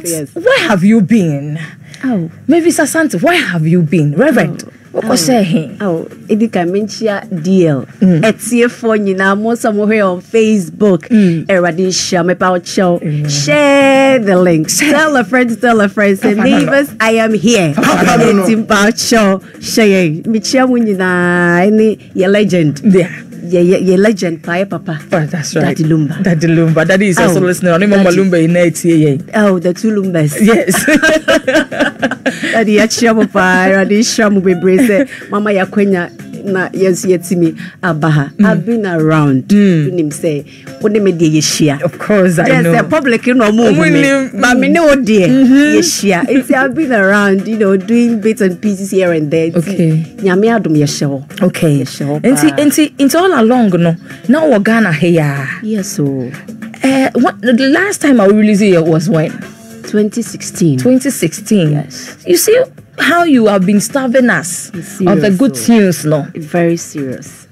Yes. Where have you been? Oh. Maybe Sasante, where have you been? Reverend. What was saying? Oh, Edika Menchia deal. Etie for nyina mo somewhere on Facebook. Everybody share me about show. Share the link. Tell a friend, say neighbors, I am here. Etie about show. Share. Me share when nyina any your legend. Yeah. Yeah, legend, Papa. Oh, that's right. Daddy Lumba. Daddy is also listening. I remember Lumba in it. Oh, the two Lumbas. Yes. Daddy, Yachamu Pai, Daddy Shamu Bebreze, Mama Yakwenya, na yes, yetimi Abaha. I've been around. Him say, what they made Yeshia. Of course, I know. Yes, the public, you know, move me. But me know, dear. Yeshia. It's I've been around, doing bits and pieces here and there. Okay. Nyame adom Yeshawo. Okay. Yeshawo. It's all along, no. Now we're Ghana here. Yes, so. What the last time I released it was when? 2016. 2016. Yes. You see how you have been starving us of the good tunes, no? Very serious.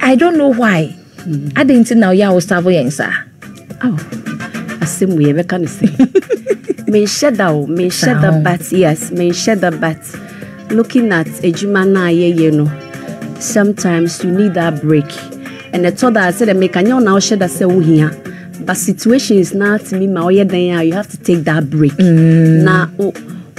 I don't know why. I didn't know you was starving, sir. Oh, I see me ever can say. Me shadow, but yes, me shadow, but looking at Ejumana, you know, sometimes you need that break. And I told her, I said, make a now shadow say here. But situation is not me, my you have to take that break. Now,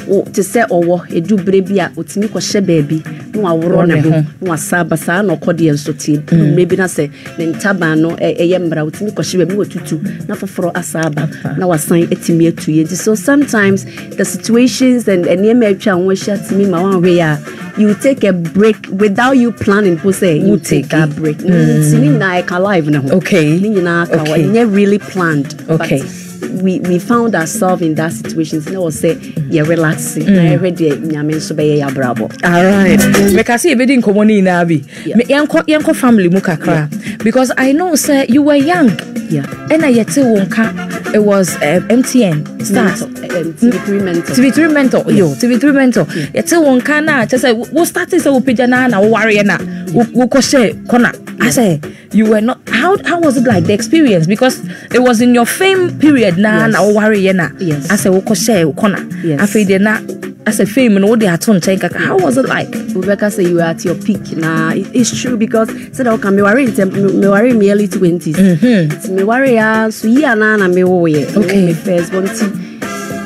to say, do brebia, utimi kwa she baby, no awrona ho, no asaba sa no kodi ensotie. Maybe na say, then tabano, yembra, utimi kwa she baby, tutu, na foforo asaba, na wasan etimi etu ye. So sometimes the situations and yemcha nwesha timi ma wan where you take a break without you planning. Po say you take a break. Timi na eka live na ho. Okay. Ni na ka wa really planned. Okay. We found ourselves in that situation. You know, say you're relaxing. I read the nyame so be ya bravo. All right. Because you be in communi na bi. Yanko family mu kakra. Because I know, sir, you were young. Yeah. And I yet wonka. It was MTN start. TV3 mentor. TV3 mentor. Yo, TV3 mentor. Yet wonka na. Just say we started so pijana na warrior na. We ko share corner. I say you were not. How was it like the experience? Because it was in your fame period na na warrior na. Yes. I say we ko share corner. Yes. I feel na. As a fame and what they had to change. How was it like? Rebecca say you were at your peak. Nah, it's true because said okay, me worry in me early 20s. Me worry so yeah na me okay. Me first one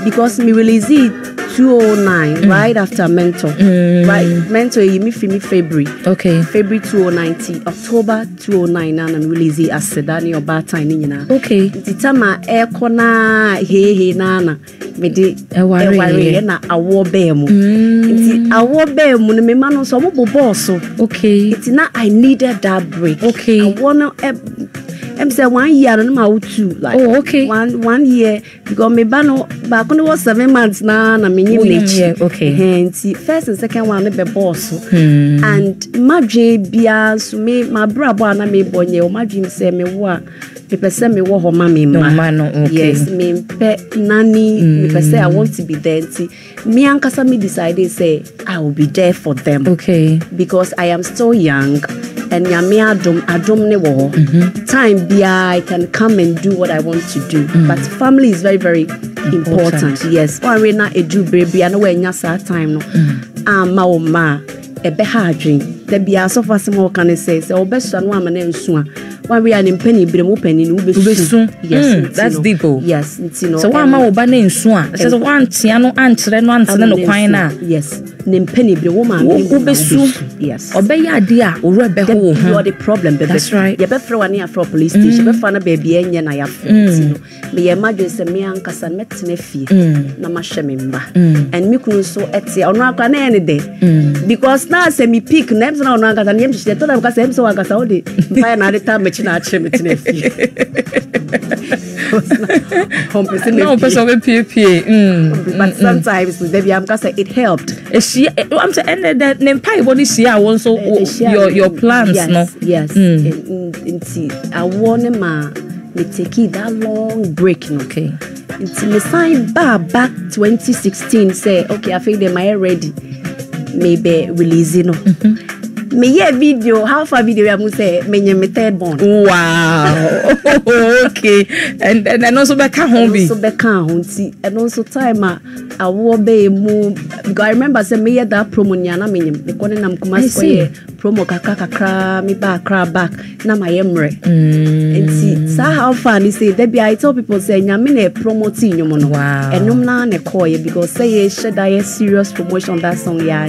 because me release it 2009 right after Mentor. Right, Mentor me February. Okay. February 2019, October 2009 na me release it as Sedani or bad time nyina. Okay. Titama kona he na me di worry na awo be mu. Nti awo be mu no me ma no so mo boss. Okay. It's not I needed that break. Okay. I wanna say 1 year no ma two like okay. one year because me ba no back no was 7 months na me nyim okay. Nti first and second one no be boss. And madwe bia so me my brabo na me bonye o madwe say me wo a me pese me wo ho ma me ma. Okay. Yes, me pe nani me pese I want to be there. Nti me ankasa me decided say I will be there for them. Okay. Because I am still young and nyame adom ne wo time bia I can come and do what I want to do. But family is very, very important. Yes. One way na edu baby and we nya sa time no. Ma o ma ebe ha adwen. Da bia so far some can say obeso no amana nsu a. One way an penny brem penny no besu. Yes. That's deep. Yes. So one ma oba na nsu a. Say one tia no ankyere no antene no kwan na. Yes. Ne penny brem wo ma besu. Yes. Obeya ade a owura be ho. You are the problem, baby. That's right. You be throw ani afro police station. Be fa na baby enye na ya fo. Me ye madwe se me ankasa metene fie na ma hwe me mba. And me kunu so ete ono akwa na ene de. Because now say me pick na na ono ankasa na yem hye to na because em so ankasa o de mpa na de ta mechi na ache metene fie. But sometimes baby I'm gonna say it helped. I'm saying that nempai body see I want so your plans. Yes, no. Yes. I want ma me take that long break. No? Okay. Until me sign back 2016 say okay I think they might ready maybe releasing. Me yeah video, how far video I must say me third born. Wow. Okay. And also back home be. So back home see and also time I will be move because I remember say me that promo nyana me the kone nam Kumasi promo kakra me back na my emre. And see so how far they say there be I tell people say nyame na promo ti nyom no. Wow. And na ne call because say she that serious promotion that song ya.